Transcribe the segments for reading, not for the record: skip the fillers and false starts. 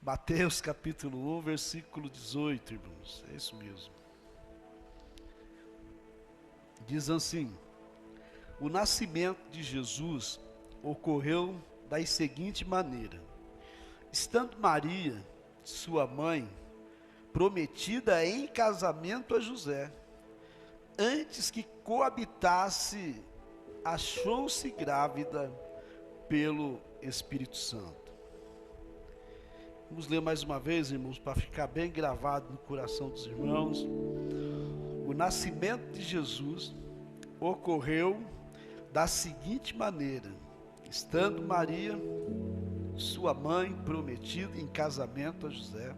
Mateus capítulo 1, versículo 18, irmãos. É isso mesmo. Diz assim: o nascimento de Jesus ocorreu da seguinte maneira: estando Maria, sua mãe, prometida em casamento a José, antes que coabitasse, achou-se grávida pelo Espírito Santo. Vamos ler mais uma vez, irmãos, para ficar bem gravado no coração dos irmãos. O nascimento de Jesus ocorreu da seguinte maneira: estando Maria, sua mãe, prometida em casamento a José,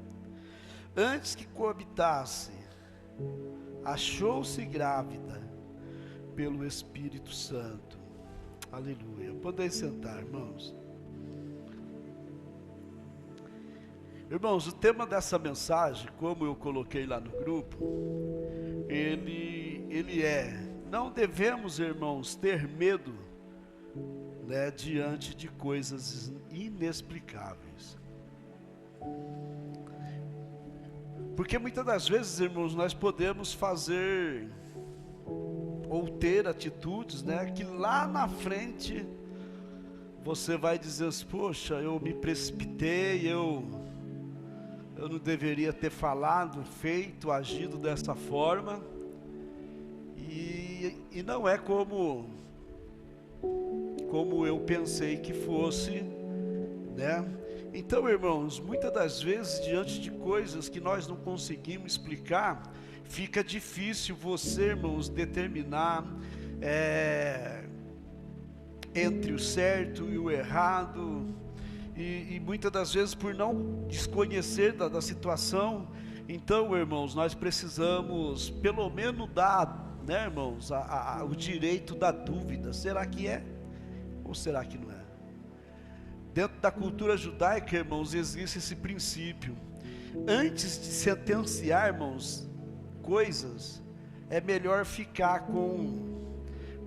antes que coabitasse, achou-se grávida pelo Espírito Santo. Aleluia. Podem sentar, irmãos. Irmãos, o tema dessa mensagem, como eu coloquei lá no grupo, ele é: não devemos, irmãos, ter medo, né, diante de coisas inexplicáveis. Porque muitas das vezes, irmãos, nós podemos fazer ou ter atitudes, né, que lá na frente você vai dizer: poxa, eu me precipitei, eu não deveria ter falado, feito, agido dessa forma, e não é como eu pensei que fosse, né? Então, irmãos, muitas das vezes, diante de coisas que nós não conseguimos explicar, fica difícil você, irmãos, determinar entre o certo e o errado, e muitas das vezes por não desconhecer da situação. Então, irmãos, nós precisamos pelo menos dar, né, irmãos, o direito da dúvida. Será que é? Ou será que não é? Dentro da cultura judaica, irmãos, existe esse princípio: antes de sentenciar, irmãos, coisas, é melhor ficar com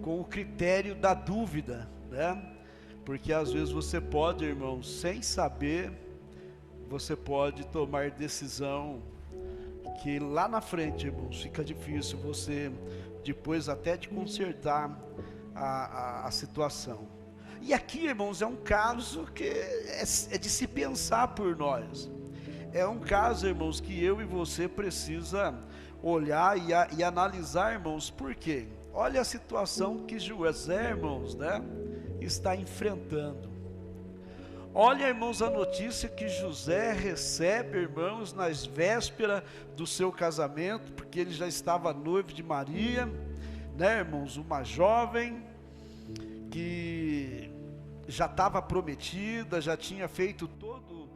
o critério da dúvida, né? Porque às vezes você pode, irmãos, sem saber, você pode tomar decisão que lá na frente, irmãos, fica difícil você depois até de consertar a situação. E aqui, irmãos, é um caso que é de se pensar por nós. É um caso, irmãos, que eu e você precisa olhar e analisar, irmãos. Por quê? Olha a situação que José, irmãos, né, está enfrentando. Olha, irmãos, a notícia que José recebe, irmãos, nas vésperas do seu casamento, porque ele já estava noivo de Maria, né, irmãos, uma jovem que já estava prometida, já tinha feito todo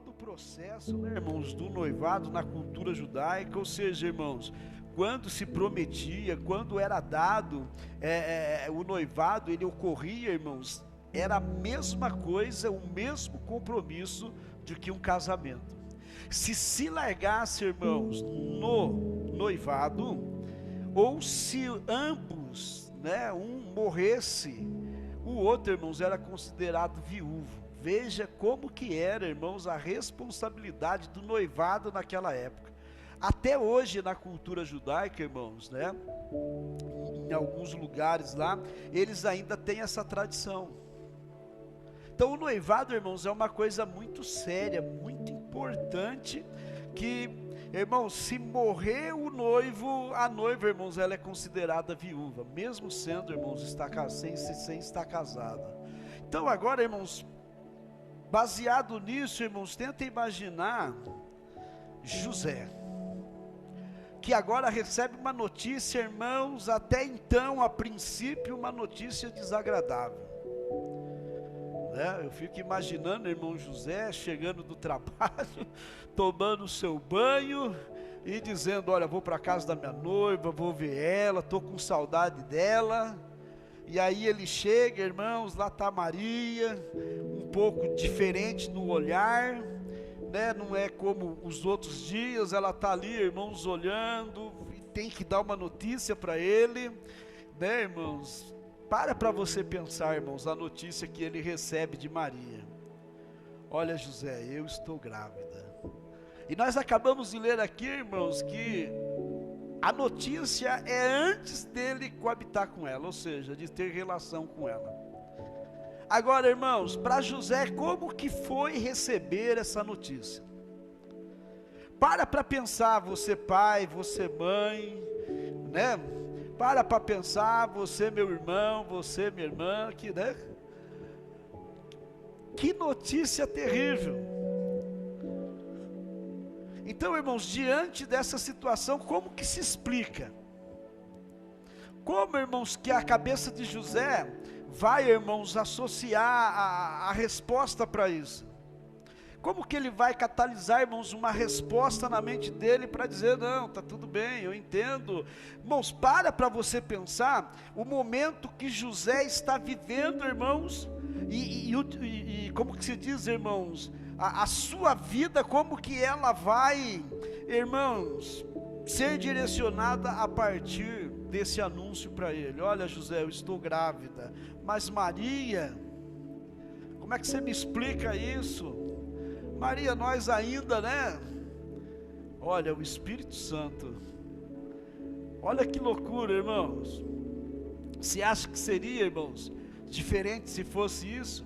o processo, né, irmãos, do noivado na cultura judaica. Ou seja, irmãos, quando se prometia, quando era dado o noivado, ele ocorria, irmãos, era a mesma coisa, o mesmo compromisso de que um casamento. Se largasse, irmãos, no noivado, ou se ambos, né, um morresse, o outro, irmãos, era considerado viúvo. Veja como que era, irmãos, a responsabilidade do noivado naquela época. Até hoje na cultura judaica, irmãos, né, em alguns lugares lá, eles ainda têm essa tradição. Então o noivado, irmãos, é uma coisa muito séria, muito importante, que, irmãos, se morrer o noivo, a noiva, irmãos, ela é considerada viúva, mesmo sendo, irmãos, sem estar casada. Então agora, irmãos, baseado nisso, irmãos, tenta imaginar José, que agora recebe uma notícia, irmãos, até então, a princípio, uma notícia desagradável. Eu fico imaginando, irmão José, chegando do trabalho, tomando o seu banho e dizendo: olha, vou para casa da minha noiva, vou ver ela, estou com saudade dela. E aí ele chega, irmãos, lá está Maria, um pouco diferente no olhar, né? Não é como os outros dias, ela está ali, irmãos, olhando, e tem que dar uma notícia para ele, né, irmãos? Para você pensar, irmãos, a notícia que ele recebe de Maria. olha José, eu estou grávida. E nós acabamos de ler aqui, irmãos, que a notícia é antes dele coabitar com ela, ou seja, de ter relação com ela. Agora, irmãos, para José, como que foi receber essa notícia? Para pensar, você pai, você mãe, né? Para pensar, você meu irmão, você minha irmã, né? Que notícia terrível. Então, irmãos, diante dessa situação, como que se explica? Como, irmãos, que a cabeça de José vai, irmãos, associar a resposta para isso? Como que ele vai catalisar, irmãos, uma resposta na mente dele para dizer, não, está tudo bem, eu entendo. Irmãos, para você pensar, o momento que José está vivendo, irmãos, e como que se diz, irmãos, a sua vida, como que ela vai, irmãos, ser direcionada a partir desse anúncio para ele. Olha José, eu estou grávida, mas Maria, como é que você me explica isso? Maria, nós ainda, né? Olha, o Espírito Santo, olha que loucura, irmãos. Você acha que seria, irmãos, diferente se fosse isso?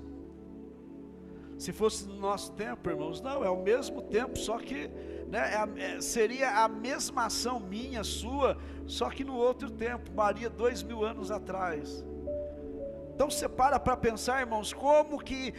Se fosse no nosso tempo, irmãos? Não, é o mesmo tempo, só que, né, seria a mesma ação minha, sua, só que no outro tempo. Maria, 2000 anos atrás. Então você para pensar, irmãos, como que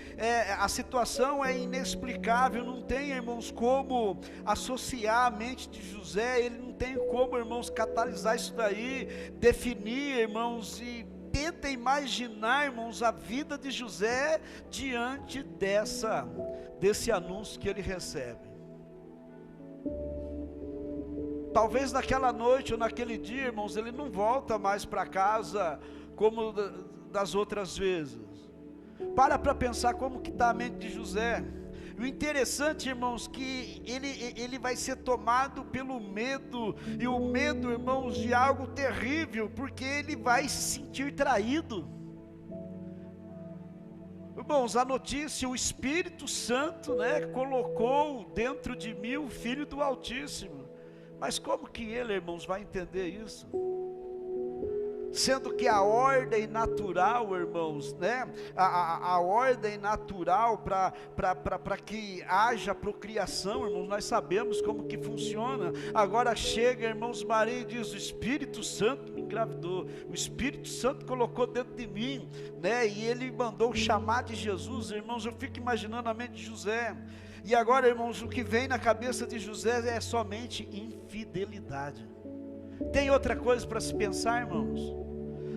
a situação é inexplicável, não tem, irmãos, como associar a mente de José, ele não tem como, irmãos, catalisar isso daí, definir, irmãos, e tenta imaginar, irmãos, a vida de José diante desse anúncio que ele recebe. Talvez naquela noite ou naquele dia, irmãos, ele não volta mais para casa como das outras vezes. Para pensar como que está a mente de José. O interessante, irmãos, que ele vai ser tomado pelo medo, e o medo, irmãos, de algo terrível, porque ele vai se sentir traído. Irmãos, a notícia, o Espírito Santo, né, colocou dentro de mim o Filho do Altíssimo. Mas como que ele, irmãos, vai entender isso? Sendo que a ordem natural, irmãos, né? A ordem natural para que haja procriação, irmãos, nós sabemos como que funciona. Agora chega, irmãos, Maria e diz, o Espírito Santo me engravidou, o Espírito Santo colocou dentro de mim, né? E ele mandou chamar de Jesus, irmãos. Eu fico imaginando a mente de José. E agora, irmãos, o que vem na cabeça de José é somente infidelidade. Tem outra coisa para se pensar, irmãos?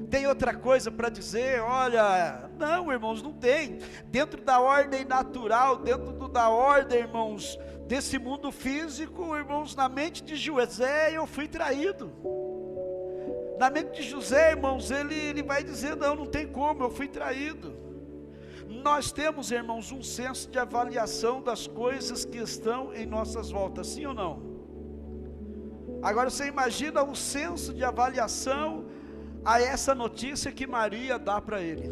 Tem outra coisa para dizer? Olha, não, irmãos, não tem. Dentro da ordem natural, dentro da ordem, irmãos, desse mundo físico, irmãos, na mente de José, eu fui traído. Na mente de José, irmãos, ele vai dizer, não tem como, eu fui traído. Nós temos, irmãos, um senso de avaliação das coisas que estão em nossas voltas, sim ou não? Agora você imagina o senso de avaliação a essa notícia que Maria dá para ele.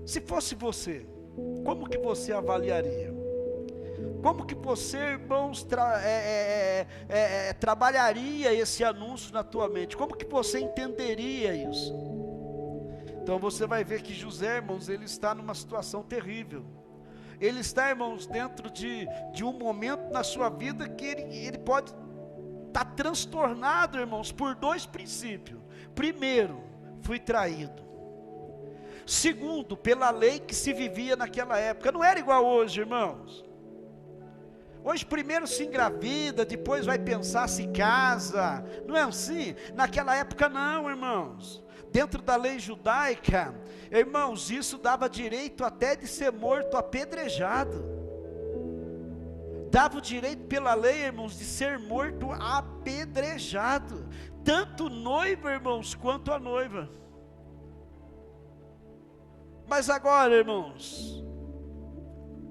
Se fosse você, como que você avaliaria? Como que você, irmãos, trabalharia esse anúncio na tua mente? Como que você entenderia isso? Então você vai ver que José, irmãos, ele está numa situação terrível. Ele está, irmãos, dentro de um momento na sua vida que ele pode estar transtornado, irmãos, por dois princípios. Primeiro, fui traído. Segundo, pela lei que se vivia naquela época. Não era igual hoje, irmãos. Hoje primeiro se engravida, depois vai pensar se casa. Não é assim? Naquela época não, irmãos. Dentro da lei judaica, irmãos, isso dava direito até de ser morto apedrejado. Dava o direito pela lei, irmãos, de ser morto apedrejado. Tanto o noivo, irmãos, quanto a noiva. Mas agora, irmãos,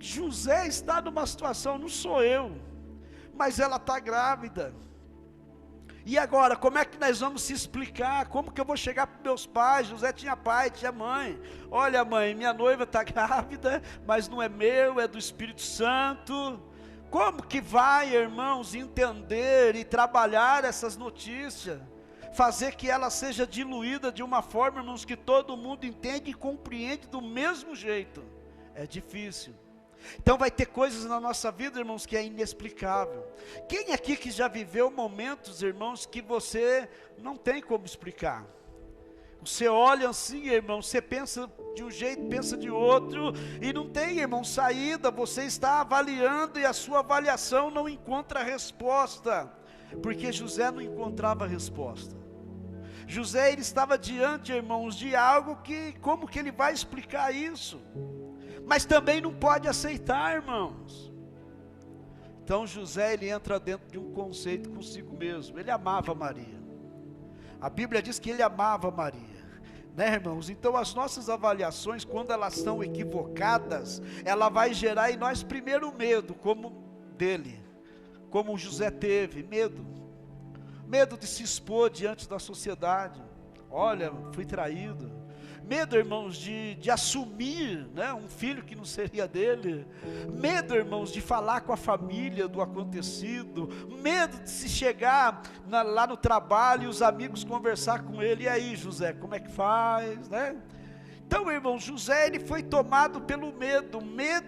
José está numa situação, não sou eu, mas ela está grávida. E agora, como é que nós vamos se explicar? Como que eu vou chegar para meus pais? José tinha pai, tinha mãe. Olha, mãe, minha noiva está grávida, mas não é meu, é do Espírito Santo. Como que vai, irmãos, entender e trabalhar essas notícias? Fazer que ela seja diluída de uma forma, irmãos, que todo mundo entende e compreende do mesmo jeito. É difícil. Então vai ter coisas na nossa vida, irmãos, que é inexplicável. Quem aqui que já viveu momentos, irmãos, que você não tem como explicar? Você olha assim, irmão, você pensa de um jeito, pensa de outro, e não tem, irmão, saída. Você está avaliando e a sua avaliação não encontra resposta, porque José não encontrava resposta. José, ele estava diante, irmãos, de algo que, como que ele vai explicar isso? Mas também não pode aceitar, irmãos. Então José, ele entra dentro de um conceito consigo mesmo. Ele amava Maria. A Bíblia diz que ele amava Maria, né, irmãos? Então as nossas avaliações, quando elas são equivocadas, ela vai gerar em nós primeiro medo, como dele, como José teve, medo de se expor diante da sociedade. Olha, fui traído. Medo, irmãos, de assumir, né, um filho que não seria dele. Medo, irmãos, de falar com a família do acontecido. Medo de se chegar lá no trabalho e os amigos conversar com ele. E aí, José, como é que faz, né? Então, irmãos, José, ele foi tomado pelo medo,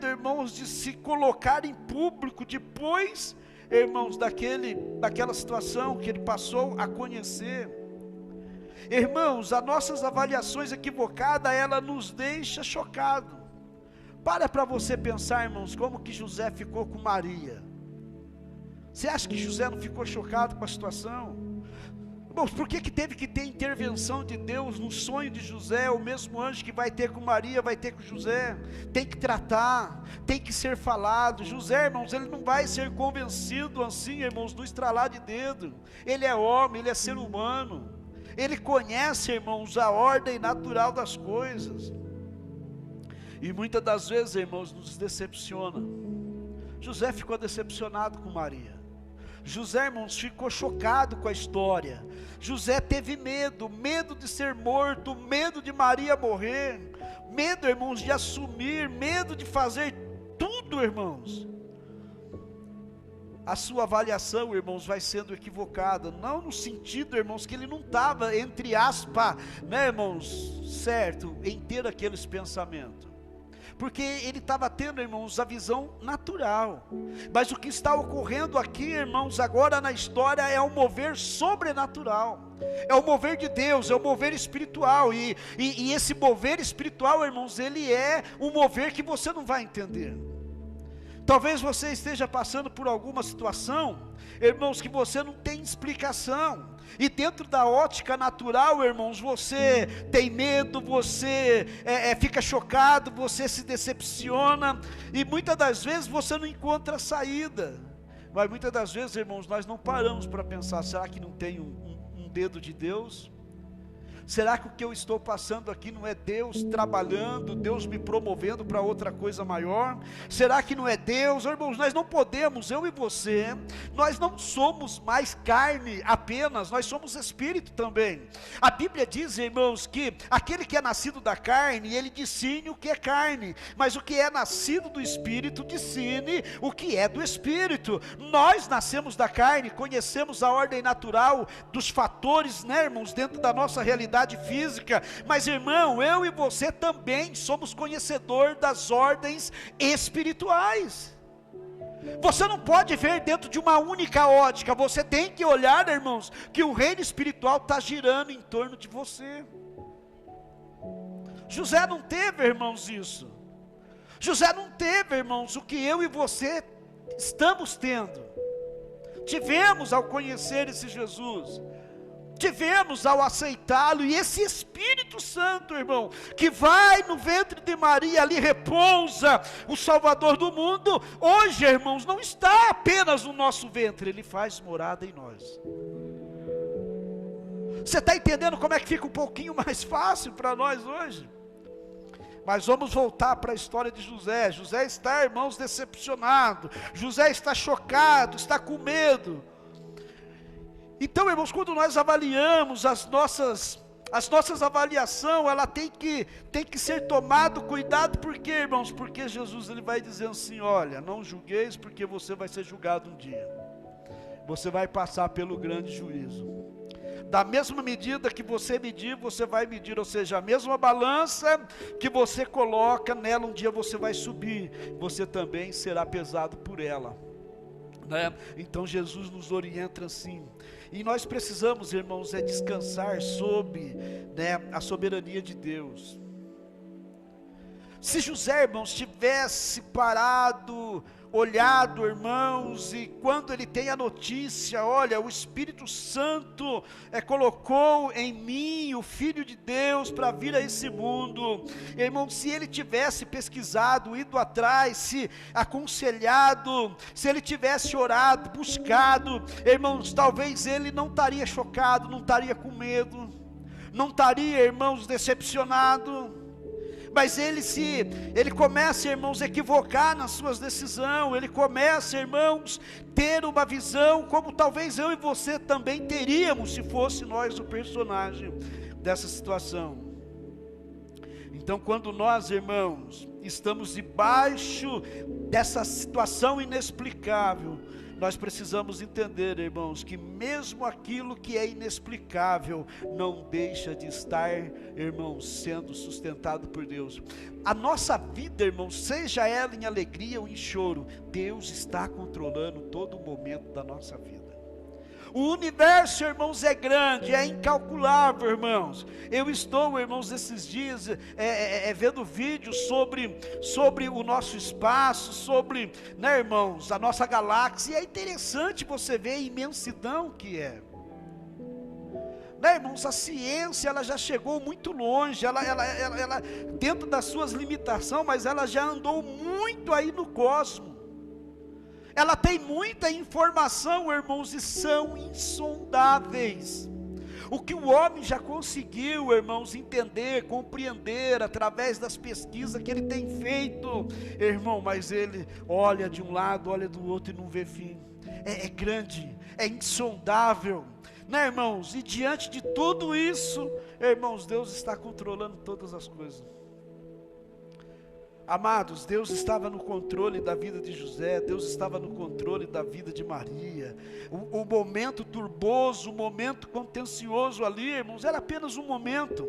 irmãos, de se colocar em público depois, irmãos, daquela situação que ele passou a conhecer. Irmãos, as nossas avaliações equivocadas, ela nos deixa chocado. Para você pensar, irmãos, como que José ficou com Maria. Você acha que José não ficou chocado com a situação? Irmãos, por que teve que ter intervenção de Deus no sonho de José? O mesmo anjo que vai ter com Maria, vai ter com José. Tem que tratar, tem que ser falado. José, irmãos, ele não vai ser convencido assim, irmãos, do estralar de dedo. Ele é homem, ele é ser humano. Ele conhece, irmãos, a ordem natural das coisas. E muitas das vezes, irmãos, nos decepciona. José ficou decepcionado com Maria. José, irmãos, ficou chocado com a história. José teve medo de ser morto, medo de Maria morrer, medo, irmãos, de assumir, medo de fazer tudo, irmãos. A sua avaliação, irmãos, vai sendo equivocada, não no sentido, irmãos, que ele não estava, entre aspas, né, irmãos, certo, em ter aqueles pensamentos, porque ele estava tendo, irmãos, a visão natural, mas o que está ocorrendo aqui, irmãos, agora na história, é um mover sobrenatural, é o mover de Deus, é o mover espiritual, e esse mover espiritual, irmãos, ele é um mover que você não vai entender. Talvez você esteja passando por alguma situação, irmãos, que você não tem explicação, e dentro da ótica natural, irmãos, você tem medo, você fica chocado, você se decepciona, e muitas das vezes você não encontra saída, mas muitas das vezes, irmãos, nós não paramos para pensar, será que não tem um dedo de Deus? Será que o que eu estou passando aqui não é Deus trabalhando, Deus me promovendo para outra coisa maior? Será que não é Deus? Irmãos, nós não podemos, eu e você, nós não somos mais carne apenas, nós somos espírito também. A Bíblia diz, irmãos, que aquele que é nascido da carne, ele discerne o que é carne, mas o que é nascido do espírito, discerne o que é do espírito. Nós nascemos da carne, conhecemos a ordem natural dos fatores, né, irmãos, dentro da nossa realidade física, mas irmão, eu e você também somos conhecedor das ordens espirituais. Você não pode ver dentro de uma única ótica, você tem que olhar, irmãos, que o reino espiritual está girando em torno de você. José não teve, irmãos, isso. José não teve, irmãos, o que eu e você estamos tendo. Tivemos ao conhecer esse Jesus, tivemos ao aceitá-lo, e esse Espírito Santo, irmão, que vai no ventre de Maria, ali repousa o Salvador do mundo, hoje, irmãos, não está apenas no nosso ventre, ele faz morada em nós. Você está entendendo como é que fica um pouquinho mais fácil para nós hoje? Mas vamos voltar para a história de José. José está, irmãos, decepcionado, José está chocado, está com medo. Então, irmãos, quando nós avaliamos as nossas avaliações, ela tem que ser tomado cuidado, porque, irmãos, porque Jesus ele vai dizer assim: olha, não julgueis, porque você vai ser julgado um dia, você vai passar pelo grande juízo. Da mesma medida que você medir, você vai medir, ou seja, a mesma balança que você coloca nela, um dia você vai subir, você também será pesado por ela, né? Então Jesus nos orienta assim, e nós precisamos, irmãos, descansar sobre, né, a soberania de Deus. Se José, irmãos, tivesse parado, olhado, irmãos, e quando ele tem a notícia: olha, o Espírito Santo colocou em mim o Filho de Deus para vir a esse mundo, irmãos, se ele tivesse pesquisado, ido atrás, se aconselhado, se ele tivesse orado, buscado, irmãos, talvez ele não estaria chocado, não estaria com medo, não estaria, irmãos, decepcionado. Mas ele começa, irmãos, a equivocar nas suas decisões, ele começa, irmãos, ter uma visão, como talvez eu e você também teríamos, se fosse nós o personagem dessa situação. Então, quando nós, irmãos, estamos debaixo dessa situação inexplicável, nós precisamos entender, irmãos, que mesmo aquilo que é inexplicável, não deixa de estar, irmãos, sendo sustentado por Deus. A nossa vida, irmãos, seja ela em alegria ou em choro, Deus está controlando todo o momento da nossa vida. O universo, irmãos, é grande, é incalculável, irmãos. Eu estou, irmãos, esses dias vendo vídeos sobre o nosso espaço, sobre, né, irmãos, a nossa galáxia. E é interessante você ver a imensidão que é. Né, irmãos, a ciência ela já chegou muito longe, ela dentro das suas limitações, mas ela já andou muito aí no cosmos. Ela tem muita informação, irmãos, e são insondáveis. O que o homem já conseguiu, irmãos, entender, compreender, através das pesquisas que ele tem feito, irmão, mas ele olha de um lado, olha do outro e não vê fim. É grande, é insondável, né, irmãos? E diante de tudo isso, irmãos, Deus está controlando todas as coisas. Amados, Deus estava no controle da vida de José, Deus estava no controle da vida de Maria. O momento turboso, o momento contencioso ali, irmãos, era apenas um momento,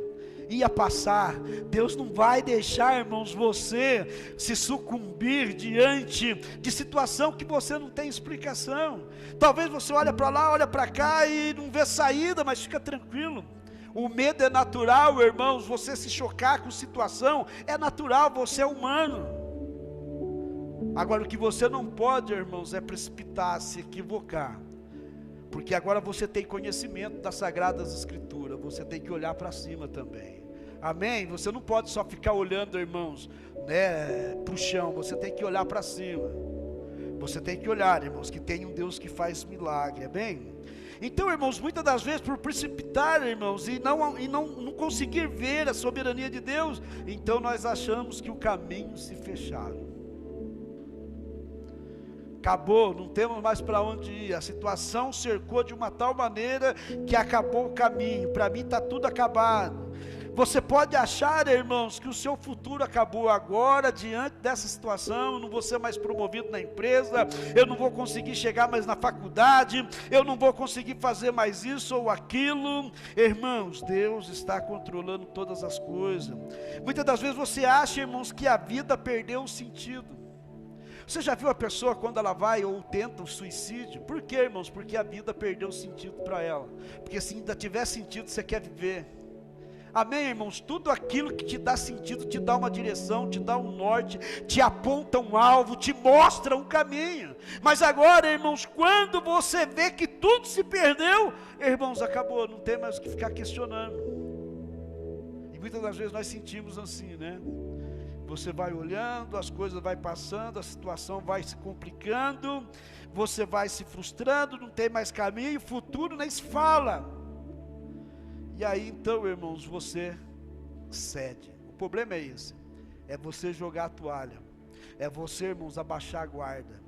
ia passar. Deus não vai deixar, irmãos, você se sucumbir diante de situação que você não tem explicação. Talvez você olhe para lá, olha para cá e não vê saída, mas fica tranquilo. O medo é natural, irmãos, você se chocar com situação, é natural, você é humano. Agora o que você não pode, irmãos, é precipitar, se equivocar, porque agora você tem conhecimento das Sagradas Escrituras, você tem que olhar para cima também, amém? Você não pode só ficar olhando, irmãos, né, para o chão, você tem que olhar para cima, você tem que olhar, irmãos, que tem um Deus que faz milagre, amém? Então, irmãos, muitas das vezes por precipitar, irmãos, e não conseguir ver a soberania de Deus, então nós achamos que o caminho se fecharam. Acabou, não temos mais para onde ir, a situação cercou de uma tal maneira que acabou o caminho, para mim está tudo acabado. Você pode achar, irmãos, que o seu futuro acabou agora, diante dessa situação, eu não vou ser mais promovido na empresa, eu não vou conseguir chegar mais na faculdade, eu não vou conseguir fazer mais isso ou aquilo. Irmãos, Deus está controlando todas as coisas. Muitas das vezes você acha, irmãos, que a vida perdeu o sentido. Você já viu a pessoa quando ela vai ou tenta o suicídio? Por quê, irmãos? Porque a vida perdeu o sentido para ela. Porque se ainda tiver sentido, você quer viver. Amém, irmãos? Tudo aquilo que te dá sentido, te dá uma direção, te dá um norte, te aponta um alvo, te mostra um caminho. Mas agora, irmãos, quando você vê que tudo se perdeu, irmãos, acabou, não tem mais o que ficar questionando. E muitas das vezes nós sentimos assim, né? Você vai olhando, as coisas vai passando, a situação vai se complicando, você vai se frustrando, não tem mais caminho, o futuro nem se fala. E aí então, irmãos, você cede. O problema é esse, é você jogar a toalha, é você, irmãos, abaixar a guarda,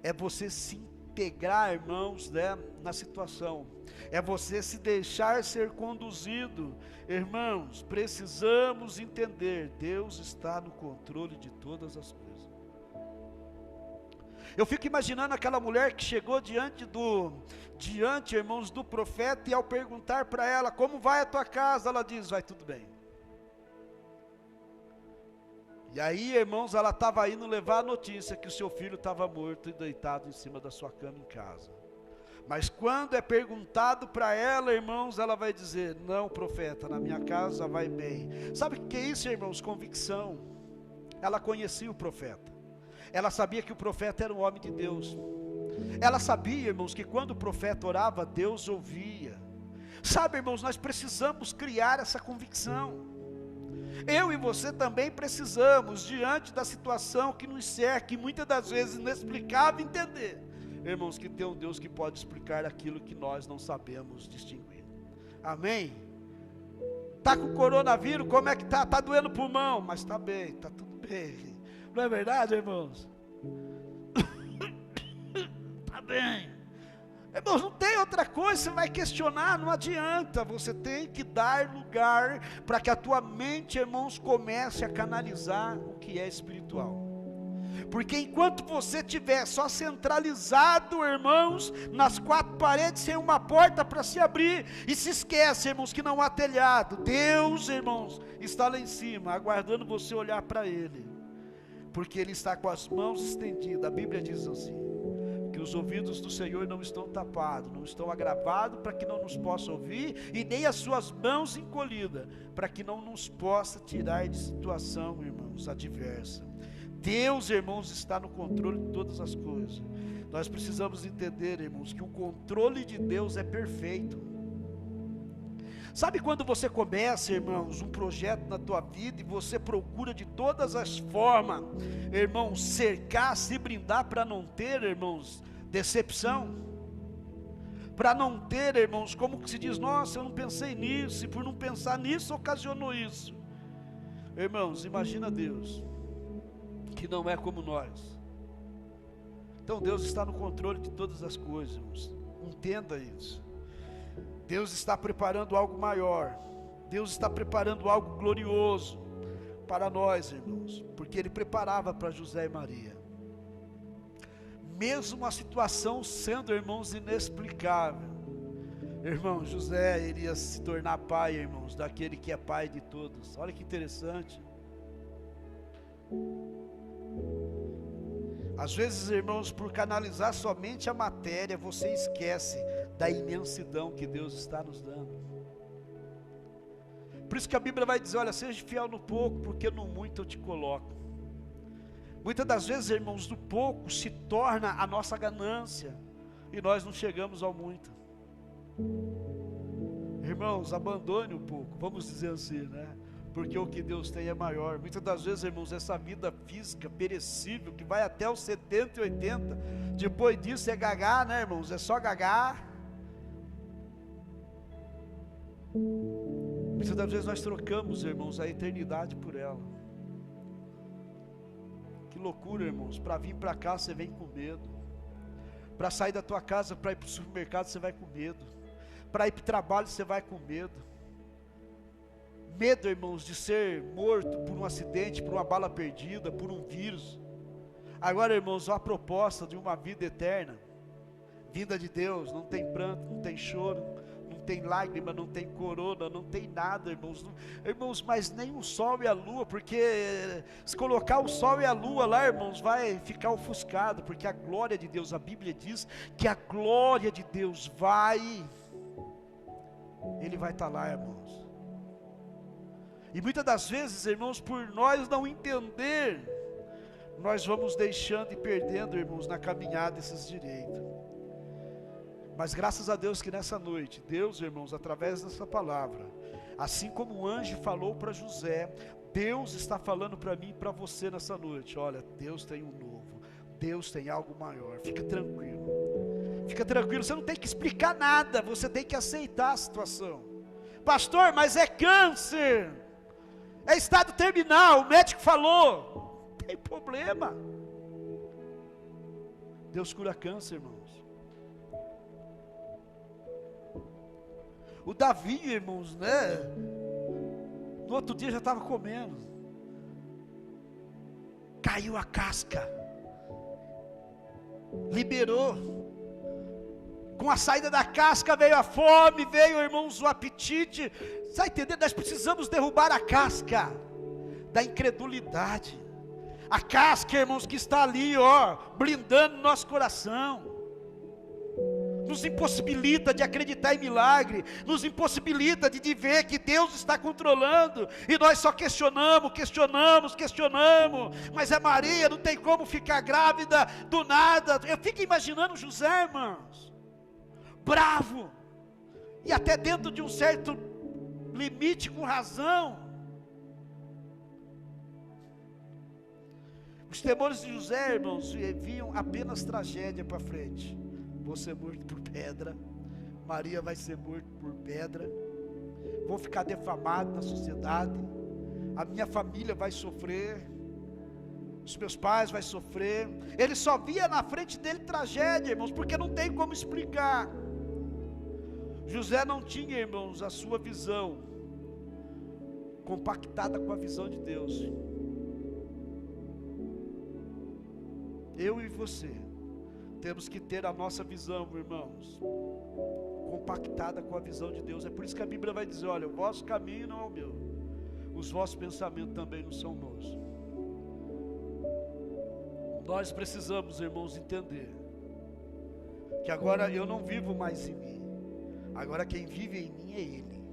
é você se integrar, irmãos, né, na situação. É você se deixar ser conduzido. Irmãos, precisamos entender, Deus está no controle de todas as coisas. Eu fico imaginando aquela mulher que chegou diante, irmãos, do profeta, e ao perguntar para ela, como vai a tua casa? Ela diz, vai tudo bem. E aí, irmãos, ela estava indo levar a notícia que o seu filho estava morto e deitado em cima da sua cama em casa. Mas quando é perguntado para ela, irmãos, ela vai dizer, não, profeta, na minha casa vai bem. Sabe o que é isso, irmãos? Convicção. Ela conhecia o profeta. Ela sabia que o profeta era um homem de Deus. Ela sabia, irmãos, que quando o profeta orava, Deus ouvia. Sabe, irmãos, nós precisamos criar essa convicção. Eu e você também precisamos, diante da situação que nos cerca, e muitas das vezes inexplicável, entender, irmãos, que tem um Deus que pode explicar aquilo que nós não sabemos distinguir. Amém? Está com coronavírus, como é que está? Está doendo o pulmão, mas está bem, está tudo bem. Não é verdade, irmãos? Está bem. Irmãos, não tem outra coisa, você vai questionar, não adianta. Você tem que dar lugar para que a tua mente, irmãos, comece a canalizar o que é espiritual. Porque enquanto você estiver só centralizado, irmãos, nas quatro paredes, sem uma porta para se abrir, e se esquece, irmãos, que não há telhado. Deus, irmãos, está lá em cima, aguardando você olhar para Ele. Porque Ele está com as mãos estendidas. A Bíblia diz assim, que os ouvidos do Senhor não estão tapados, não estão agravados para que não nos possa ouvir, e nem as suas mãos encolhidas, para que não nos possa tirar de situação, irmãos, adversa. Deus, irmãos, está no controle de todas as coisas. Nós precisamos entender, irmãos, que o controle de Deus é perfeito. Sabe quando você começa, irmãos, um projeto na tua vida, e você procura de todas as formas, irmãos, cercar, se brindar para não ter, irmãos, decepção? Para não ter, irmãos, como que se diz, nossa, eu não pensei nisso, e por não pensar nisso, ocasionou isso. Irmãos, imagina Deus, que não é como nós. Então Deus está no controle de todas as coisas, irmãos. Entenda isso. Deus está preparando algo maior. Deus está preparando algo glorioso para nós, irmãos, porque Ele preparava para José e Maria. Mesmo a situação sendo, irmãos, inexplicável, irmãos, José iria se tornar pai, irmãos, daquele que é pai de todos. Olha que interessante. Às vezes, irmãos, por canalizar somente a matéria, você esquece da imensidão que Deus está nos dando. Por isso que a Bíblia vai dizer, olha, seja fiel no pouco, porque no muito eu te coloco. Muitas das vezes, irmãos, do pouco se torna a nossa ganância, e nós não chegamos ao muito. Irmãos, abandone um pouco, vamos dizer assim, né? Porque o que Deus tem é maior. Muitas das vezes, irmãos, essa vida física perecível, que vai até os 70 e 80, depois disso é gagá, né, irmãos? É só gagá. Muitas das vezes nós trocamos, irmãos, a eternidade por ela. Que loucura, irmãos. Para vir para cá você vem com medo. Para sair da tua casa, para ir para o supermercado você vai com medo. Para ir para o trabalho você vai com medo. Medo, irmãos, de ser morto por um acidente, por uma bala perdida, por um vírus. Agora, irmãos, a proposta de uma vida eterna, vinda de Deus, não tem pranto, não tem choro, não tem lágrima, não tem corona, não tem nada, irmãos. Irmãos, mas nem o sol e a lua, porque se colocar o sol e a lua lá, irmãos, vai ficar ofuscado, porque a glória de Deus, a Bíblia diz que a glória de Deus Ele vai estar lá, irmãos. E muitas das vezes, irmãos, por nós não entender, nós vamos deixando e perdendo, irmãos, na caminhada esses direitos. Mas graças a Deus que nessa noite, Deus, irmãos, através dessa palavra, assim como o anjo falou para José, Deus está falando para mim e para você nessa noite. Olha, Deus tem um novo, Deus tem algo maior. Fica tranquilo, você não tem que explicar nada, você tem que aceitar a situação. Pastor, mas é câncer, é estado terminal, o médico falou, não tem problema. Deus cura câncer, irmãos. O Davi, irmãos, né? No outro dia já estava comendo. Caiu a casca. Liberou. Com a saída da casca veio a fome, veio, irmãos, o apetite. Está entendendo? Nós precisamos derrubar a casca da incredulidade. A casca, irmãos, que está ali, ó, blindando nosso coração. Nos impossibilita de acreditar em milagre, nos impossibilita de ver que Deus está controlando, e nós só questionamos, mas é Maria, não tem como ficar grávida do nada. Eu fico imaginando José, irmãos, bravo, e até dentro de um certo limite, com razão. Os temores de José, irmãos, viam apenas tragédia para frente. Vou ser morto por pedra, Maria vai ser morta por pedra, vou ficar defamado na sociedade, a minha família vai sofrer, os meus pais vão sofrer. Ele só via na frente dele tragédia, irmãos, porque não tem como explicar. José não tinha, irmãos, a sua visão compactada com a visão de Deus. Eu e você temos que ter a nossa visão, irmãos, compactada com a visão de Deus. É por isso que a Bíblia vai dizer: olha, o vosso caminho não é o meu, os vossos pensamentos também não são meus. Nós precisamos, irmãos, entender que agora eu não vivo mais em mim, agora quem vive em mim é Ele.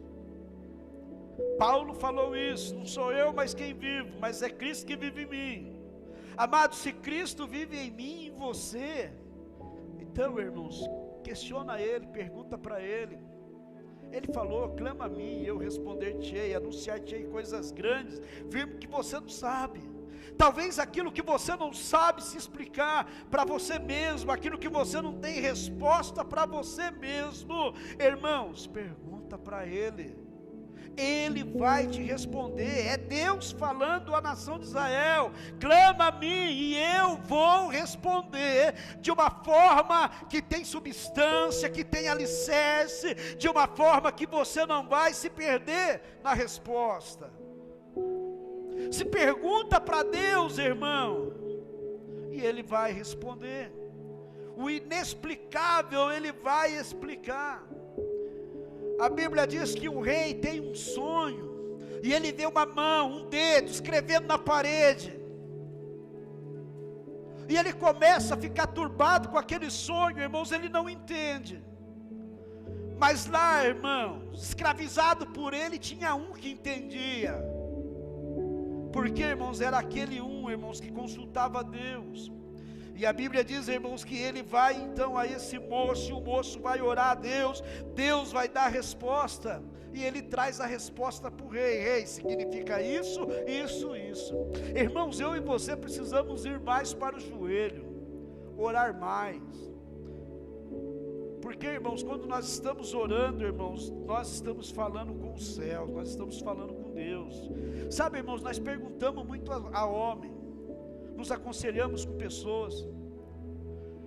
Paulo falou isso: não sou eu mais quem vivo, mas é Cristo que vive em mim. Amado, se Cristo vive em mim e em você, então, irmãos, questiona Ele, pergunta para Ele. Ele falou: clama a mim e eu responder-te-ei, anunciar-te-ei coisas grandes, firme que você não sabe. Talvez aquilo que você não sabe se explicar para você mesmo, aquilo que você não tem resposta para você mesmo, irmãos, pergunta para Ele. Ele vai te responder. É Deus falando à nação de Israel: clama a mim e eu vou responder, de uma forma que tem substância, que tem alicerce, de uma forma que você não vai se perder na resposta. Se pergunta para Deus, irmão, e Ele vai responder. O inexplicável Ele vai explicar. A Bíblia diz que o rei tem um sonho, e ele vê uma mão, um dedo, escrevendo na parede, e ele começa a ficar turbado com aquele sonho, irmãos, ele não entende. Mas lá, irmãos, escravizado por ele, tinha um que entendia. Porque, irmãos, era aquele um, irmãos, que consultava a Deus. E a Bíblia diz, irmãos, que ele vai então a esse moço, e o moço vai orar a Deus, Deus vai dar a resposta, e ele traz a resposta para o rei: rei, significa isso, isso, isso. Irmãos, eu e você precisamos ir mais para o joelho, orar mais. Porque, irmãos, quando nós estamos orando, irmãos, nós estamos falando com o céu, nós estamos falando com Deus. Sabe, irmãos, nós perguntamos muito a homem, nos aconselhamos com pessoas.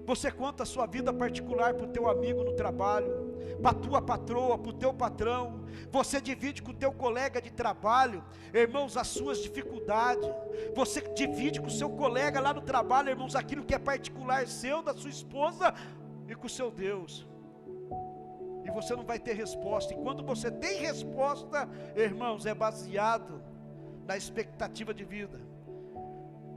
Você conta a sua vida particular para o teu amigo no trabalho, para a tua patroa, para o teu patrão. Você divide com o teu colega de trabalho, irmãos, as suas dificuldades. Você divide com o seu colega lá no trabalho, irmãos, aquilo que é particular seu, da sua esposa e com o seu Deus. E você não vai ter resposta. E quando você tem resposta, irmãos, é baseado na expectativa de vida.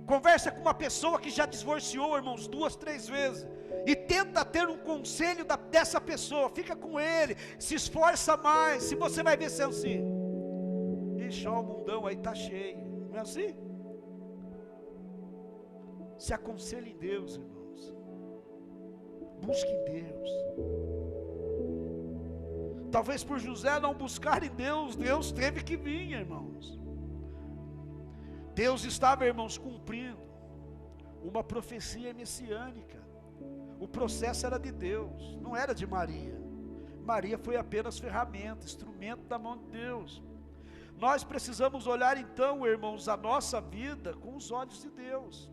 Conversa com uma pessoa que já divorciou, irmãos, 2, 3 vezes, e tenta ter um conselho dessa pessoa. Fica com ele, se esforça mais, se você vai ver se é assim. Ixi, ó, o mundão aí está cheio, não é assim? Se aconselhe em Deus, irmãos, busque em Deus. Talvez por José não buscar em Deus, Deus teve que vir, irmãos. Deus estava, irmãos, cumprindo uma profecia messiânica. O processo era de Deus, não era de Maria. Maria foi apenas ferramenta, instrumento da mão de Deus. Nós precisamos olhar então, irmãos, a nossa vida com os olhos de Deus.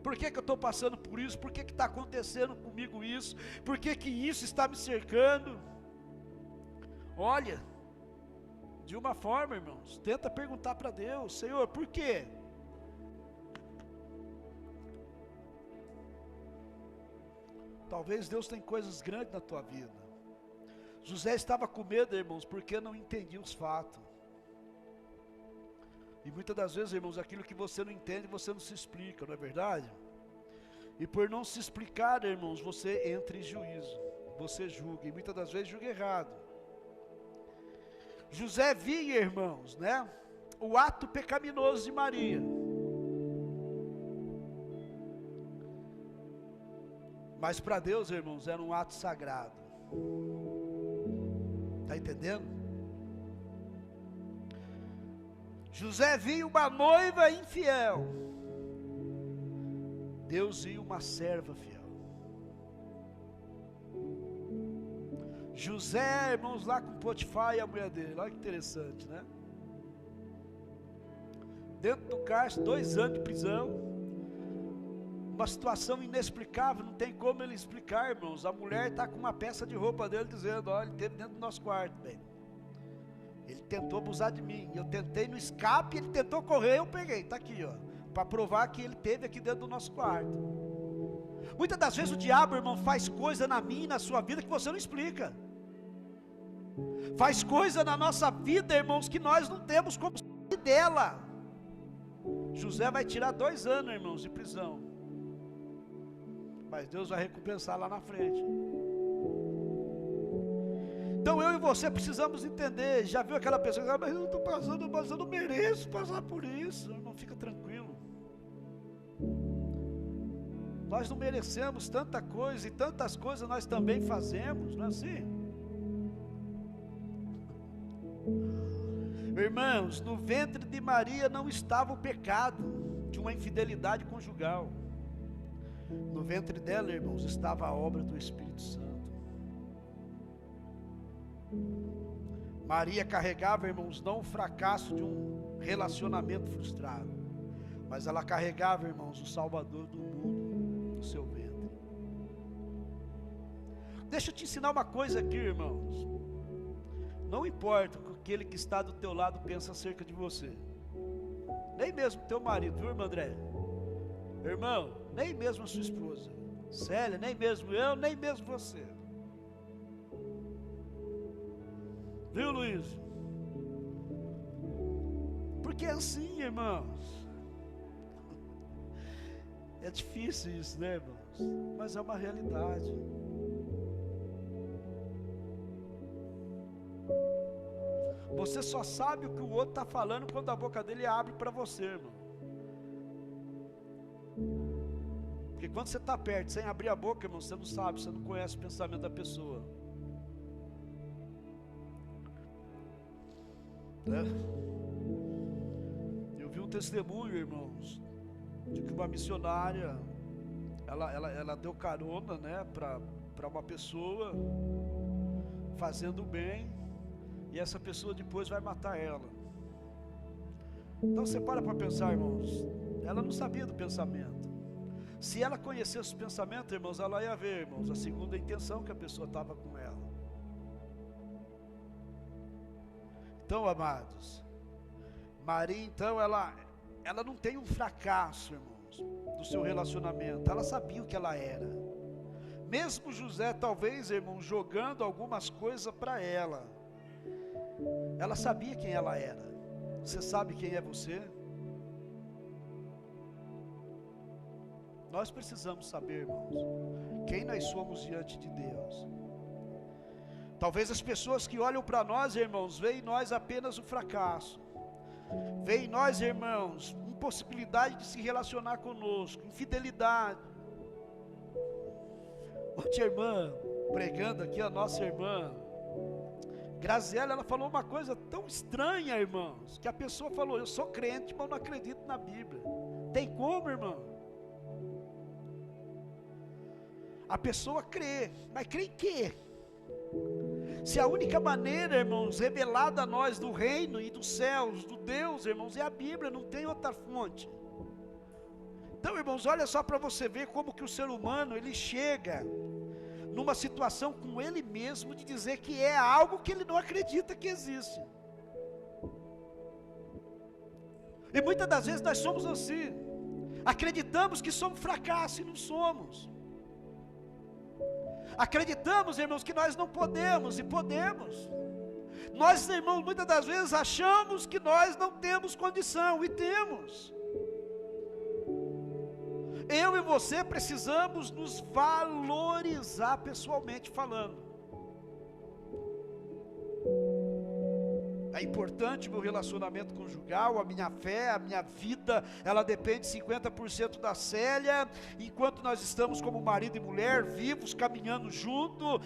Por que eu estou passando por isso? Por que está acontecendo comigo isso? Por que isso está me cercando? Olha, de uma forma, irmãos, tenta perguntar para Deus: Senhor, por quê? Talvez Deus tenha coisas grandes na tua vida. José estava com medo, irmãos, porque não entendia os fatos. E muitas das vezes, irmãos, aquilo que você não entende, você não se explica, não é verdade? E por não se explicar, irmãos, você entra em juízo, você julga, e muitas das vezes julga errado. José via, irmãos, né, o ato pecaminoso de Maria. Mas para Deus, irmãos, era um ato sagrado. Está entendendo? José via uma noiva infiel. Deus via uma serva fiel. José, irmãos, lá com Potifar e a mulher dele. Olha que interessante, né? Dentro do cárcere, 2 anos de prisão. Uma situação inexplicável, não tem como ele explicar, irmãos. A mulher está com uma peça de roupa dele dizendo: olha, ele esteve dentro do nosso quarto, bem. Ele tentou abusar de mim, eu tentei no escape, ele tentou correr, eu peguei, está aqui, ó, para provar que ele esteve aqui dentro do nosso quarto. Muitas das vezes o diabo, irmão, faz coisa na minha e na sua vida que você não explica. Faz coisa na nossa vida, irmãos, que nós não temos como sair dela. José vai tirar 2 anos, irmãos, de prisão. Mas Deus vai recompensar lá na frente. Então eu e você precisamos entender. Já viu aquela pessoa que diz: mas eu não estou passando, mas eu não mereço passar por isso. Não, fica tranquilo. Nós não merecemos tanta coisa, e tantas coisas nós também fazemos, não é assim? Irmãos, no ventre de Maria não estava o pecado de uma infidelidade conjugal. No ventre dela, irmãos, estava a obra do Espírito Santo. Maria carregava, irmãos, não o fracasso de um relacionamento frustrado, mas ela carregava, irmãos, o Salvador do mundo no seu ventre. Deixa eu te ensinar uma coisa aqui, irmãos. Não importa o que aquele que está do teu lado pensa acerca de você, nem mesmo teu marido, viu, irmão André? Irmão, nem mesmo a sua esposa, Célia, nem mesmo eu, nem mesmo você. Viu, Luiz? Porque é assim, irmãos. É difícil isso, né, irmãos? Mas é uma realidade. Você só sabe o que o outro está falando quando a boca dele abre para você, irmão. Porque quando você está perto, sem abrir a boca, irmão, você não sabe, você não conhece o pensamento da pessoa. Eu vi um testemunho, irmãos, de que uma missionária, ela deu carona, né, para uma pessoa, fazendo bem, e essa pessoa depois vai matar ela. Então você para pensar, irmãos, ela não sabia do pensamento. Se ela conhecesse o pensamento, irmãos, ela ia ver, irmãos, a segunda intenção que a pessoa estava com ela. Então, amados, Maria, então, ela não tem um fracasso, irmãos, do seu relacionamento. Ela sabia o que ela era. Mesmo José, talvez, irmãos, jogando algumas coisas para ela, ela sabia quem ela era. Você sabe quem é você? Nós precisamos saber, irmãos, quem nós somos diante de Deus. Talvez as pessoas que olham para nós, irmãos, veem em nós apenas o fracasso, veem em nós, irmãos, impossibilidade de se relacionar conosco, infidelidade. Ontem a irmã, pregando aqui, a nossa irmã Graziela, ela falou uma coisa tão estranha, irmãos, que a pessoa falou: eu sou crente, mas não acredito na Bíblia. Tem como, irmão? A pessoa crê, mas crê em quê? Se a única maneira, irmãos, revelada a nós do reino e dos céus, do Deus, irmãos, é a Bíblia, não tem outra fonte. Então, irmãos, olha só para você ver como que o ser humano, ele chega numa situação com ele mesmo, de dizer que é algo que ele não acredita que existe. E muitas das vezes nós somos assim, acreditamos que somos fracasso e não somos. Acreditamos, irmãos, que nós não podemos, e podemos. Nós, irmãos, muitas das vezes achamos que nós não temos condição, e temos. Eu e você precisamos nos valorizar pessoalmente falando. É importante o meu relacionamento conjugal, a minha fé, a minha vida, ela depende 50% da Célia, enquanto nós estamos como marido e mulher, vivos, caminhando junto,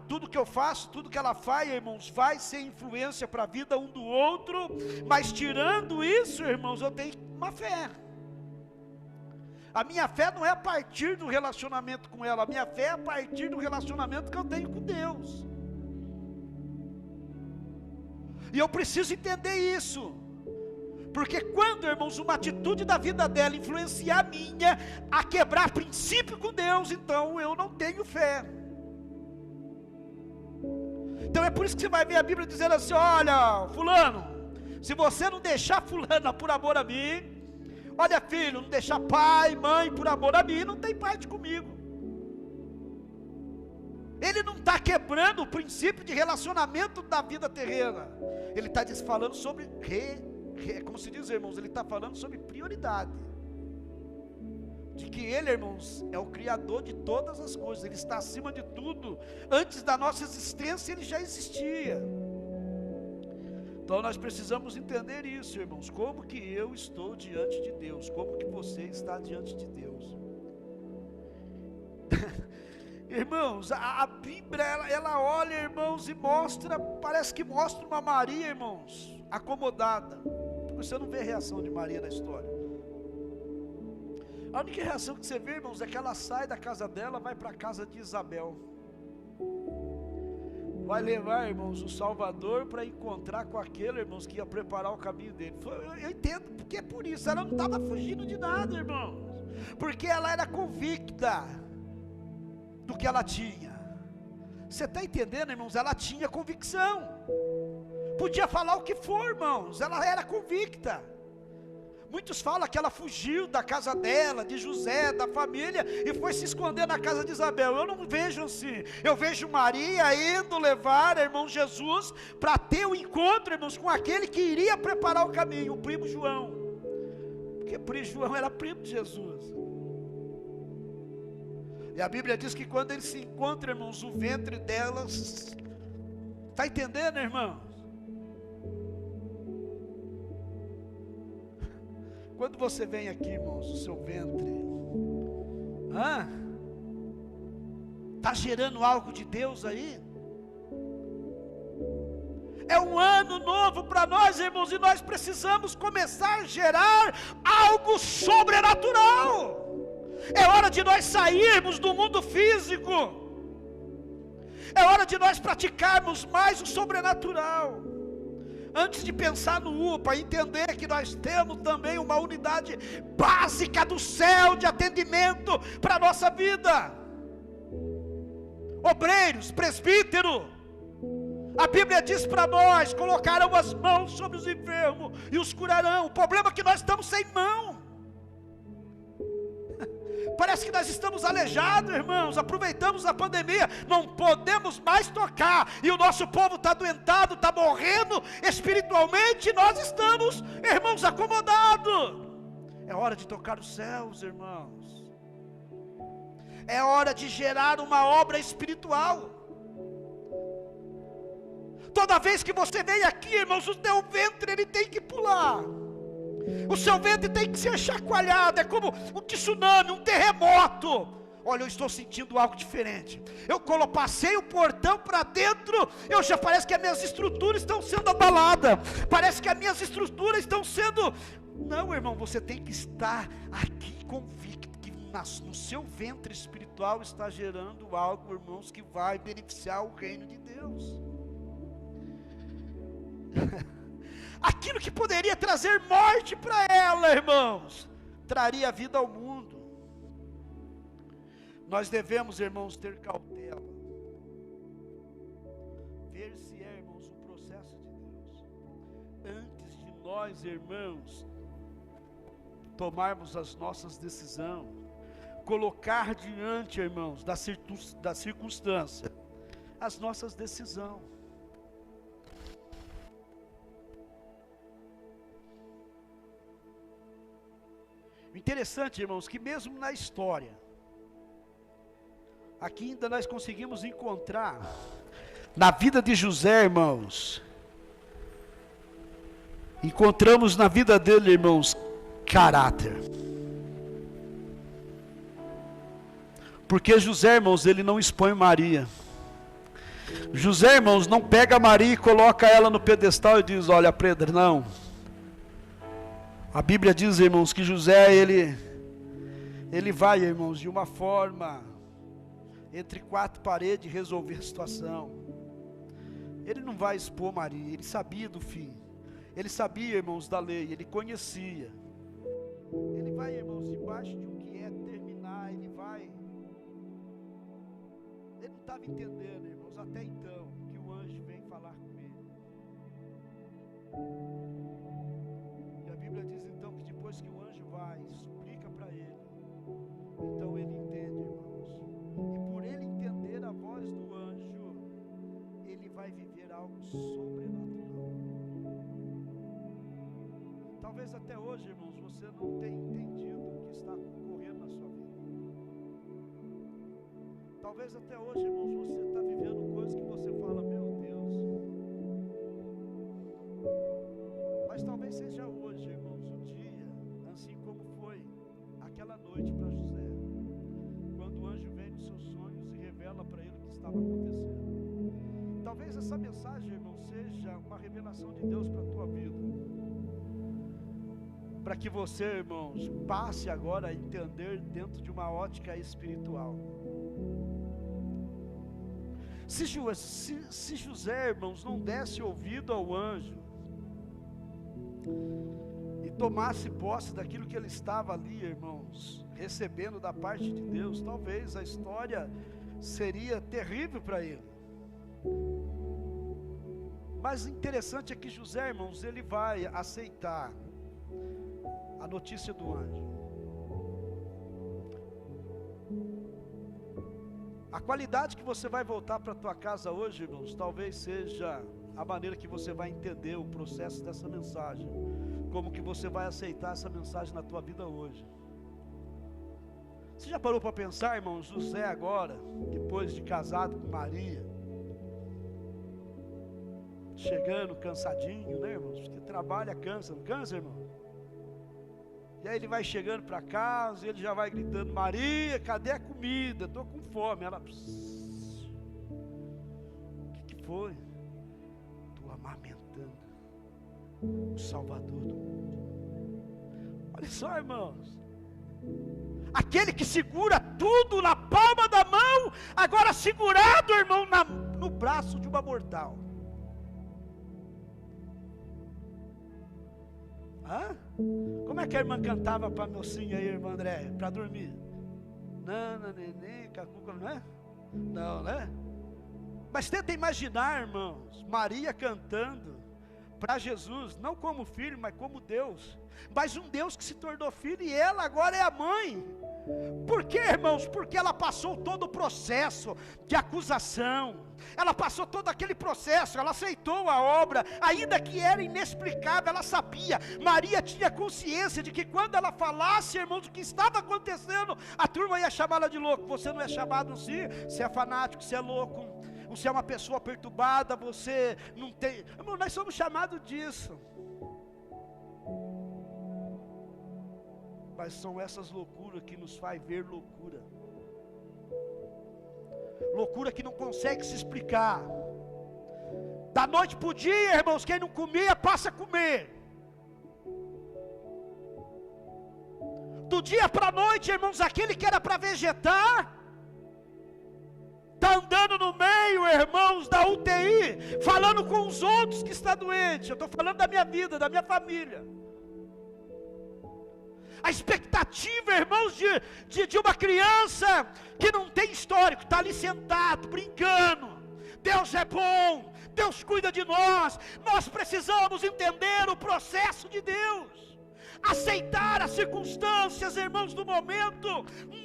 tudo que eu faço, tudo que ela faz, irmãos, vai ser influência para a vida um do outro, mas tirando isso, irmãos, eu tenho uma fé. A minha fé não é a partir do relacionamento com ela, a minha fé é a partir do relacionamento que eu tenho com Deus. E eu preciso entender isso, porque quando, irmãos, uma atitude da vida dela influenciar a minha, a quebrar princípio com Deus, então eu não tenho fé. Então é por isso que você vai ver a Bíblia dizendo assim: olha, fulano, se você não deixar fulana por amor a mim, olha filho, não deixar pai, mãe por amor a mim, não tem parte comigo. Ele não está quebrando o princípio de relacionamento da vida terrena. Ele está falando sobre, como se diz, irmãos, ele está falando sobre prioridade. De que ele, irmãos, é o Criador de todas as coisas. Ele está acima de tudo. Antes da nossa existência, ele já existia. Então nós precisamos entender isso, irmãos. Como que eu estou diante de Deus? Como que você está diante de Deus? Irmãos, a Bíblia, ela olha, irmãos, e mostra, parece que mostra uma Maria, irmãos, acomodada. Você não vê a reação de Maria na história. A única reação que você vê, irmãos, é que ela sai da casa dela, vai para a casa de Isabel. Vai levar, irmãos, o Salvador para encontrar com aquele, irmãos, que ia preparar o caminho dele. Eu entendo, porque é por isso, ela não estava fugindo de nada, irmãos, porque ela era convicta do que ela tinha. Você está entendendo, irmãos? Ela tinha convicção, podia falar o que for, irmãos, ela era convicta. Muitos falam que ela fugiu da casa dela, de José, da família, e foi se esconder na casa de Isabel. Eu não vejo assim. Eu vejo Maria indo levar, irmão, Jesus para ter o encontro, irmãos, com aquele que iria preparar o caminho, o primo João, porque João era primo de Jesus. E a Bíblia diz que quando eles se encontram, irmãos, o ventre delas, está entendendo, irmãos? Quando você vem aqui, irmãos, o seu ventre está gerando algo de Deus aí? É um ano novo para nós, irmãos, e nós precisamos começar a gerar algo sobrenatural. É hora de nós sairmos do mundo físico. É hora de nós praticarmos mais o sobrenatural. Antes de pensar no UPA, entender que nós temos também uma unidade básica do céu de atendimento para a nossa vida. Obreiros, presbítero, a Bíblia diz para nós: colocarão as mãos sobre os enfermos e os curarão. O problema é que nós estamos sem mão. Parece que nós estamos aleijados, irmãos. Aproveitamos a pandemia, não podemos mais tocar, e o nosso povo está doentado, está morrendo espiritualmente, e nós estamos, irmãos, acomodados. É hora de tocar os céus, irmãos. É hora de gerar uma obra espiritual. Toda vez que você vem aqui, irmãos, o teu ventre ele tem que pular. O seu ventre tem que ser chacoalhado. É como um tsunami, um terremoto. Olha, eu estou sentindo algo diferente. Eu passei o portão para dentro, eu já parece que as minhas estruturas estão sendo abaladas. Parece que as minhas estruturas estão sendo... Não, irmão, você tem que estar aqui convicto que no seu ventre espiritual está gerando algo, irmãos, que vai beneficiar o reino de Deus. Aquilo que poderia trazer morte para ela, irmãos, traria vida ao mundo. Nós devemos, irmãos, ter cautela. Ver se é, irmãos, o processo de Deus. Antes de nós, irmãos, tomarmos as nossas decisões, colocar diante, irmãos, da circunstância, as nossas decisões. O interessante, irmãos, que mesmo na história, aqui ainda nós conseguimos encontrar, na vida de José, irmãos, encontramos na vida dele, irmãos, caráter. Porque José, irmãos, ele não expõe Maria. José, irmãos, não pega Maria e coloca ela no pedestal e diz, olha, Pedro, não. A Bíblia diz, irmãos, que José, ele vai, irmãos, de uma forma, entre quatro paredes, resolver a situação. Ele não vai expor Maria, ele sabia do fim. Ele sabia, irmãos, da lei, ele conhecia. Ele vai, irmãos, debaixo de um que é terminar, ele vai. Ele não estava entendendo, irmãos, até então, que o anjo vem falar com ele. E a Bíblia diz então que depois que o anjo vai, suplica para ele, então ele entende, irmãos. E por ele entender a voz do anjo, ele vai viver algo sobrenatural. Talvez até hoje, irmãos, você não tenha entendido o que está ocorrendo na sua vida. Talvez até hoje, irmãos, você está vivendo coisas que você fala, meu Deus. Mas talvez seja hoje, irmãos, o dia, assim como foi aquela noite para José, quando o anjo vem nos seus sonhos e revela para ele o que estava acontecendo. Talvez essa mensagem, irmão, seja uma revelação de Deus para a tua vida. Para que você, irmãos, passe agora a entender dentro de uma ótica espiritual. Se José, irmãos, não desse ouvido ao anjo e tomasse posse daquilo que ele estava ali, irmãos, recebendo da parte de Deus, talvez a história seria terrível para ele. Mas o interessante é que José, irmãos, ele vai aceitar a notícia do anjo. A qualidade que você vai voltar para a tua casa hoje, irmãos, talvez seja a maneira que você vai entender o processo dessa mensagem, como que você vai aceitar essa mensagem na tua vida hoje. Você já parou para pensar, irmão, José agora, depois de casado com Maria, chegando cansadinho, né, irmãos, porque trabalha, cansa, não cansa, irmão? E aí ele vai chegando para casa, e ele já vai gritando, Maria, cadê a comida? Estou com fome. Ela, o que foi? Estou amamentando o Salvador do mundo. Olha só, irmãos, aquele que segura tudo na palma da mão, agora segurado, irmão, no braço de uma mortal. Hã? Como é que a irmã cantava para a mocinha aí, irmã André, para dormir? Nana, neném, cacuca, não é? Não, né? Mas tenta imaginar, irmãos, Maria cantando para Jesus, não como filho, mas como Deus. Mas um Deus que se tornou filho e ela agora é a mãe. Por quê, irmãos? Porque ela passou todo o processo de acusação, ela passou todo aquele processo, ela aceitou a obra, ainda que era inexplicável, ela sabia. Maria tinha consciência de que quando ela falasse, irmãos, o que estava acontecendo, a turma ia chamá-la de louco. Você não é chamado assim, você é fanático, você é louco, você é uma pessoa perturbada, você não tem... Irmão, nós somos chamados disso. Mas são essas loucuras que nos faz ver loucura. Loucura que não consegue se explicar. Da noite para o dia, irmãos, quem não comia passa a comer. Do dia para a noite, irmãos, aquele que era para vegetar está andando no meio, irmãos, da UTI, falando com os outros que está doente. Eu estou falando da minha vida, da minha família. A expectativa, irmãos, de uma criança que não tem histórico, está ali sentado, brincando. Deus é bom, Deus cuida de nós. Nós precisamos entender o processo de Deus, aceitar as circunstâncias, irmãos, do momento,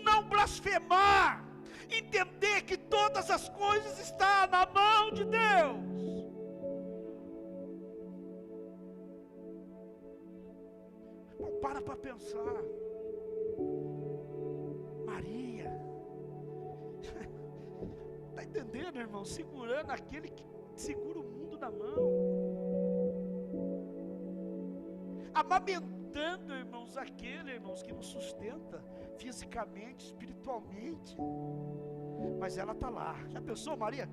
não blasfemar, entender que todas as coisas estão na mão de Deus. Para pensar. Maria, está entendendo, irmão? Segurando aquele que segura o mundo na mão, amamentando, irmãos, aquele, irmãos, que nos sustenta fisicamente, espiritualmente. Mas ela está lá. Já pensou, Maria?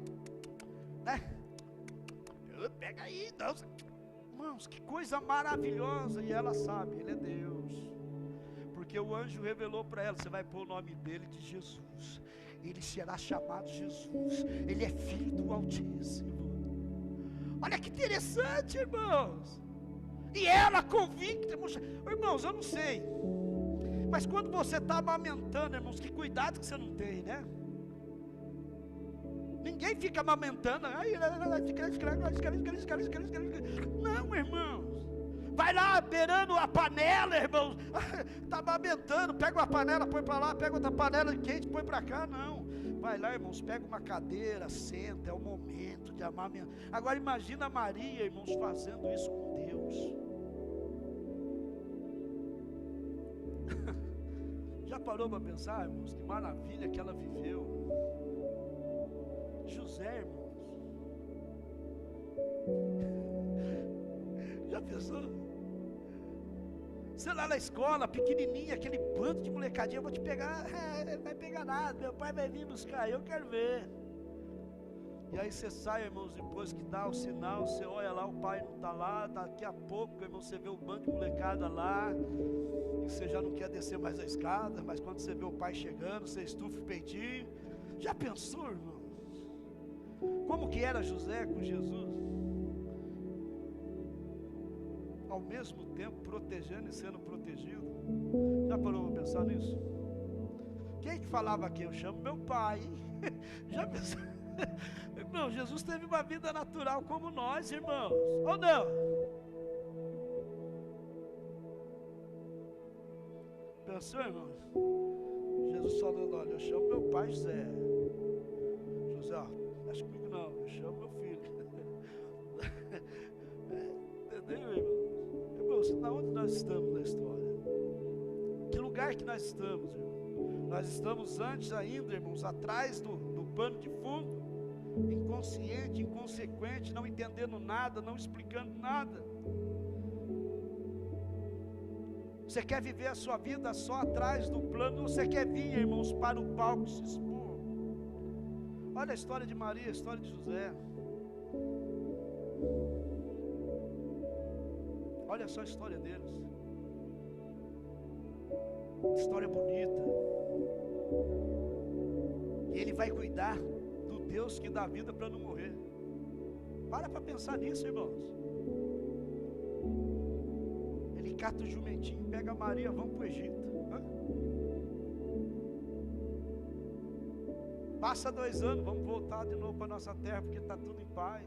Né? Pega aí, Deus. Irmãos, que coisa maravilhosa. E ela sabe, Ele é Deus, porque o anjo revelou para ela: você vai pôr o nome dele de Jesus, ele será chamado Jesus, ele é filho do Altíssimo. Olha que interessante, irmãos. E ela convicta, irmãos, eu não sei, mas quando você está amamentando, irmãos, que cuidado que você não tem, né? Ninguém fica amamentando. Não, irmãos. Vai lá beirando a panela, irmãos. Está amamentando. Pega uma panela, põe para lá. Pega outra panela quente, põe para cá. Não. Vai lá, irmãos. Pega uma cadeira, senta. É o momento de amamentar. Agora imagina a Maria, irmãos, fazendo isso com Deus. Já parou para pensar, irmãos? Que maravilha que ela viveu. José, irmãos, já pensou? Sei lá, na escola, pequenininha, aquele bando de molecadinha: eu vou te pegar. Não vai pegar nada, meu pai vai vir buscar, eu quero ver. E aí você sai, irmãos, depois que dá o sinal, você olha lá, o pai não está lá. Daqui a pouco, irmão, você vê o bando de molecada lá, e você já não quer descer mais a escada, mas quando você vê o pai chegando, você estufa o peitinho. Já pensou, irmão? Como que era José com Jesus? Ao mesmo tempo protegendo e sendo protegido. Já parou para pensar nisso? Quem que falava aqui? Eu chamo meu pai. Já pensou? Irmão, Jesus teve uma vida natural como nós, irmãos. Ou não? Pensou, irmãos? Jesus falando: olha, eu chamo meu pai José. José, ó, mexe comigo não, eu chamo meu filho. Entendeu, irmão? Irmãos, onde nós estamos na história? Que lugar que nós estamos, irmão? Nós estamos antes ainda, irmãos, atrás do pano de fundo, inconsciente, inconsequente, não entendendo nada, não explicando nada. Você quer viver a sua vida só atrás do plano? Você quer vir, irmãos, para o palco se expor? Olha a história de Maria, a história de José. Olha só a história deles. História bonita. E Ele vai cuidar do Deus que dá vida para não morrer. Para pensar nisso, irmãos. Ele cata o jumentinho, pega a Maria, vamos para o Egito. Passa 2 anos, vamos voltar de novo para a nossa terra, porque está tudo em paz.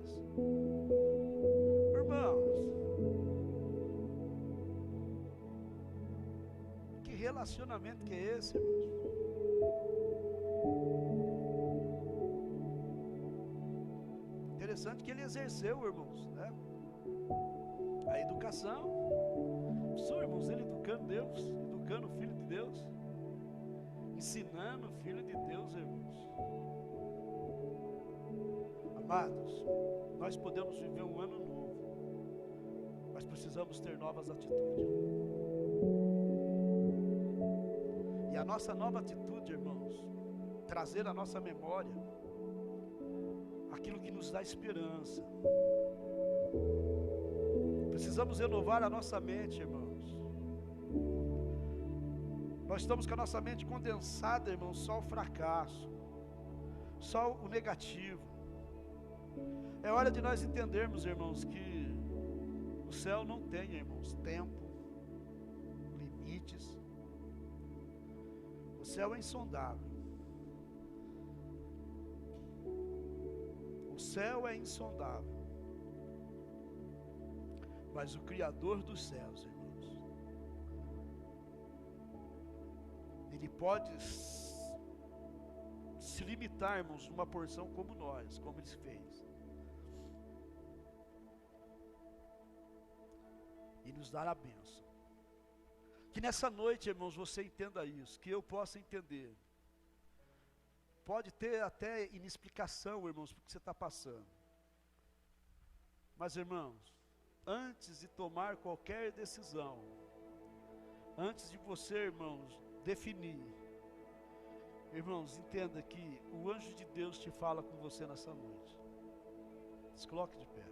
Irmãos, que relacionamento que é esse, irmãos? Interessante que ele exerceu, irmãos, né? A educação. São, irmãos, ele educando Deus, educando o Filho de Deus, ensinando o Filho de Deus, irmãos. Amados, nós podemos viver um ano novo, mas precisamos ter novas atitudes. E a nossa nova atitude, irmãos, trazer à nossa memória aquilo que nos dá esperança. Precisamos renovar a nossa mente, irmãos. Nós estamos com a nossa mente condensada, irmãos, só o fracasso, só o negativo. É hora de nós entendermos, irmãos, que o céu não tem, irmãos, tempo, limites. O céu é insondável. O céu é insondável. Mas o Criador dos céus, irmãos, Ele pode se limitarmos numa porção como nós, como Ele fez, e nos dar a bênção. Que nessa noite, irmãos, você entenda isso, que eu possa entender. Pode ter até inexplicação, irmãos, porque você está passando. Mas, irmãos, antes de tomar qualquer decisão, antes de você, irmãos, definir, irmãos, entenda que o anjo de Deus te fala com você nessa noite. Se coloque de pé.